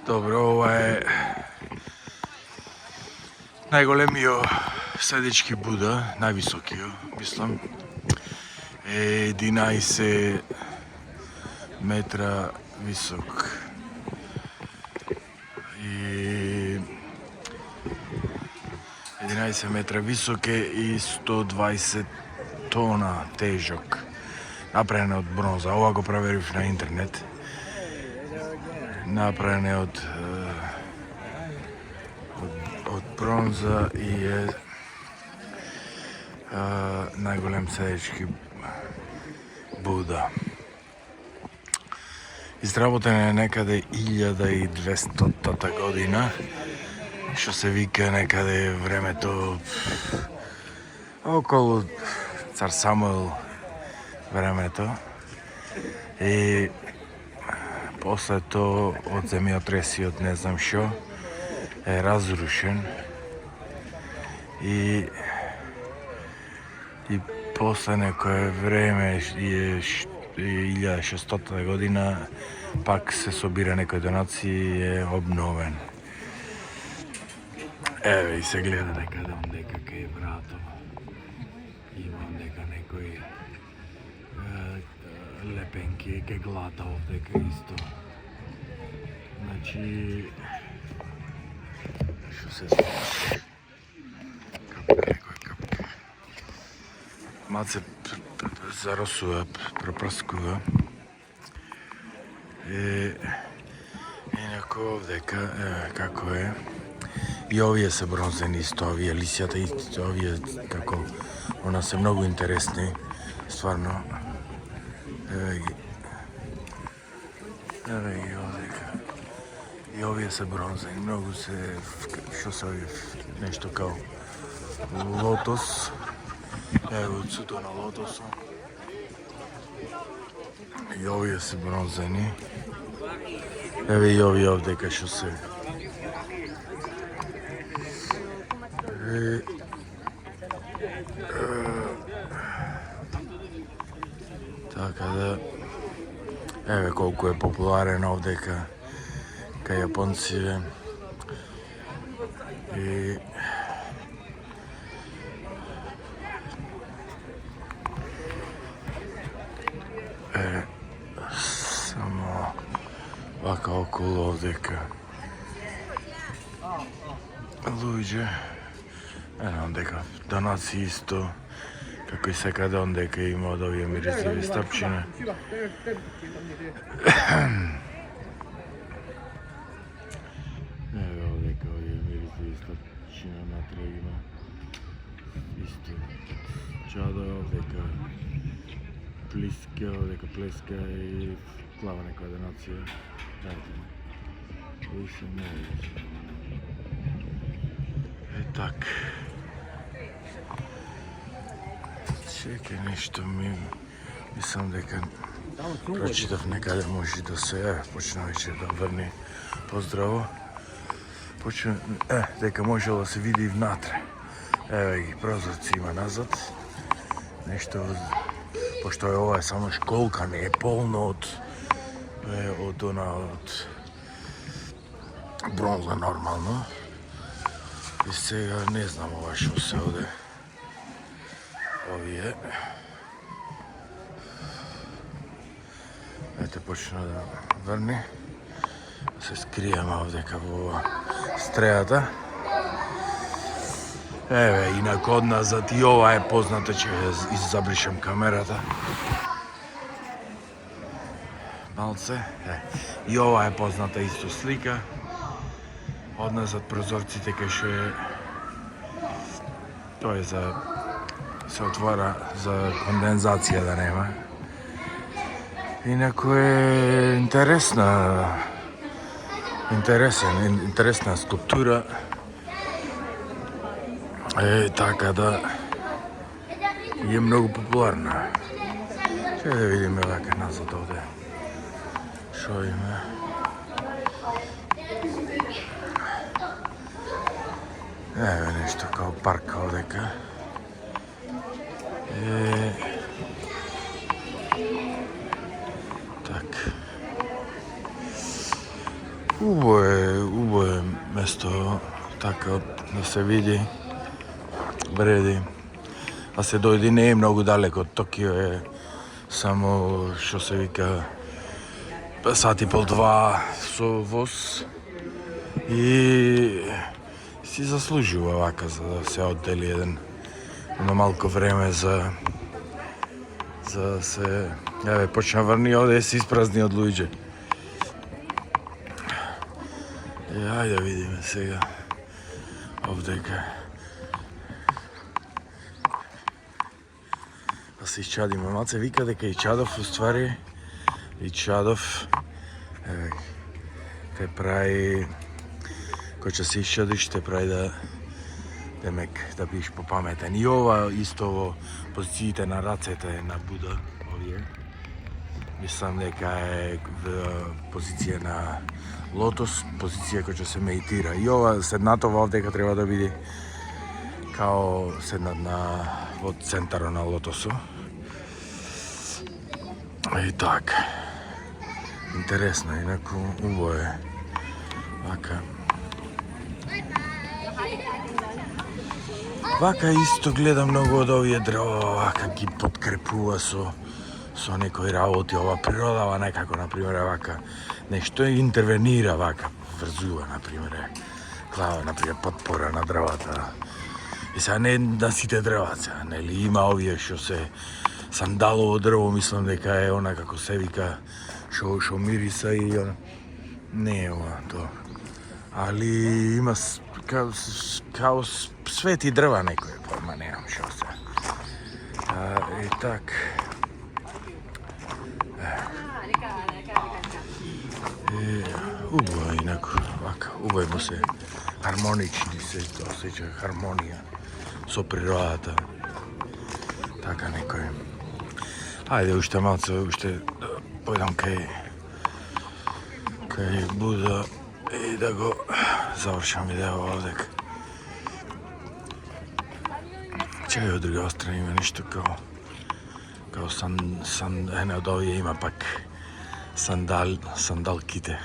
Добро, ова е најголемиот седички Буда, највисокиот, мислам. Е 11 метра висок. И 11 метра висок е и 120 тона тежок. Направен од бронза. Ова го проверив на интернет. Направен е од бронза и е најголем седички Буда. Изработен е некаде 1200-та година, што се вика некаде времето околу цар Самуил времето. И после тоа од земјотреси, од не знам што, е разрушен. И после некое време, 1600 година, пак се собира некои донации и е обновен. Еве и се гледа некаде ондека кај е врато. Има ондека некои лепенки кај глата овдека исто. Значи, што се случи? Капка. Малце заросува, пропрскува. Инако овдека, како е. И овие се бронзени исто, овие лисјата исто, овие како, она се многу интересни, стварно. Еве ги овдека. И овие се бронзени, многу се, што се овие, нешто као лотос. Ево цуто на лотосо. И овие се бронзени. Еве и овие овдека што се. Така да, еве колку е популарен овдека кај јапонците. И само вака околу овдека луѓе. Ондека донаци исто, како и секаде ондека има од овие мирисливи стапчине. Еве овдека овие мирисливи стапчине натре има исто чадо, овдека плеска и плава некоја донација. Ето, кои се највеќе. Так. Чекај нешто мислам дека прочитав некаде може да се почна веќе да врни поздраво. Дека може да се види и внатре. Еве ги прозорци има назад. Нешто пошто ова е само школка, не е полно од бронза нормално. И сега не знам ова што се оде. Овие. Ете почна да врни. Се скријаме овдека во стрејата. Еве, инако одназад и ова е позната, че забришам камерата. Малце. И ова е позната исто слика. Одназад прозорците кај што е тоа е за се отвора за кондензација да нема. Инако е интересна скулптура. Така да е многу популарна. Ќе да видиме вака назад овде. Шо има? Еве нешто као парк овдека. Так. Убаво е место, така да се види, вреди. А се дојди не е многу далеко, Токио е само, што се вика, сат и пол, два со воз и си заслужува вака за да се оддели едно малко време за се... Еве, почна врни овде се испразни од луѓе. Ајде да видиме сега овдека. Да се исчадиме. Малце вика дека и Чадов, уствари, и Чадов, еве, те прави, кој ќе се исчадиш, те прави да да биш попаметен. И ова исто во позициите на рацете на Буда, овие. Мислам дека е позиција на лотос, позиција која ќе се медитира. И ова седнатова овдека треба да биде као седнат во центарот на лотосо. И така. Интересно, инаку убаво е. Вака. Вака исто гледам многу од овие дрва, вака ги подкрепува со некои работи, ова природава некако, например, вака, нешто интервенира, вака, врзува, например, клава, например, подпора на дрвата. И сега не на сите дрваца, нели, има овие што се сандалово дрво, мислам дека е она како се вика, што мириса и она, не е ова тоа. Али има као свети дрва некој, појма немам што се. И так. Убаво инаку, вака, убаво се хармонични се осеќа хармонија со природата. Така некој. Ајде уште малце, уште појдам кај Буда и да го завршам видео овдека. Чекај од друга страна има нешто као една од овие има пак сандалките.